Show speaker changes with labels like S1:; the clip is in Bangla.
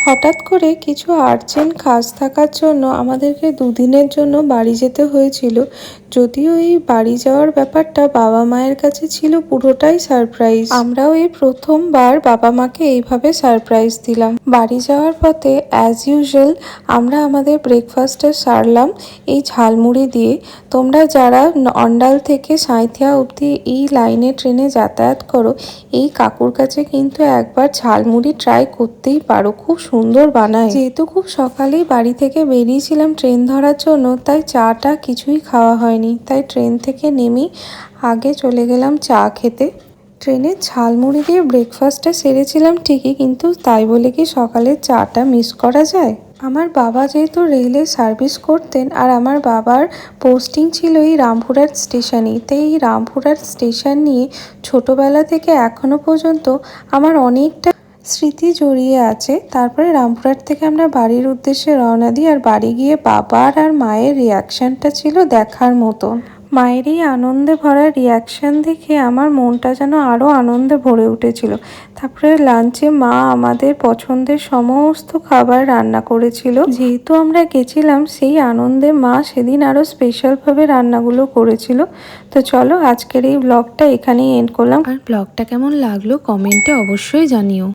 S1: হঠাৎ করে কিছু আর্জেন্ট কাজ থাকার জন্য আমাদেরকে দুদিনের জন্য বাড়ি যেতে হয়েছিল। যদিও এই বাড়ি যাওয়ার ব্যাপারটা বাবা মায়ের কাছে ছিল পুরোটাই সারপ্রাইজ। আমরাও এই প্রথমবার বাবা মাকে এইভাবে সারপ্রাইজ দিলাম। বাড়ি যাওয়ার পথে অ্যাজ ইউজুয়াল আমরা আমাদের ব্রেকফাস্টে সারলাম এই ঝালমুড়ি দিয়ে। তোমরা যারা অন্ডাল থেকে সাঁইথিয়া অবধি এই লাইনে ট্রেনে যাতায়াত করো, এই কাকুর কাছে কিন্তু একবার ঝালমুড়ি ট্রাই করতেই পারো, খুব সুন্দর বানায়। যেহেতু খুব সকালেই বাড়ি থেকে বেরিয়েছিলাম ট্রেন ধরার জন্য, তাই চাটা কিছুই খাওয়া হয়নি। তাই ট্রেন থেকে নেমেই আগে চলে গেলাম চা খেতে। ট্রেনের ঝালমুড়ি দিয়ে ব্রেকফাস্টটা সেরেছিলাম ঠিকই, কিন্তু তাই বলে কি সকালের চাটা মিস করা যায়? আমার বাবা যেহেতু রেলে সার্ভিস করতেন আর আমার বাবার পোস্টিং ছিল এই রামপুরহাট স্টেশনেই, তাই এই রামপুরহাট স্টেশন নিয়ে ছোটোবেলা থেকে এখনও পর্যন্ত আমার অনেকটা স্মৃতি জড়িয়ে আছে। তারপরে রামপুরহাট থেকে আমরা বাড়ির উদ্দেশ্যে রওনা দিই, আর বাড়ি গিয়ে বাবার আর মায়ের রিয়াকশানটা ছিল দেখার মতন। মায়ের এই আনন্দে ভরা রিয়াকশান দেখে আমার মনটা যেন আরও আনন্দে ভরে উঠেছিল। তারপরে লাঞ্চে মা আমাদের পছন্দের সমস্ত খাবার রান্না করেছিল। যেহেতু আমরা গেছিলাম সেই আনন্দে মা সেদিন আরও স্পেশালভাবে রান্নাগুলো করেছিল। তো চলো আজকের এই ব্লগটা এখানেই এন্ড করলাম। আর ব্লগটা কেমন লাগলো কমেন্টে অবশ্যই জানিও।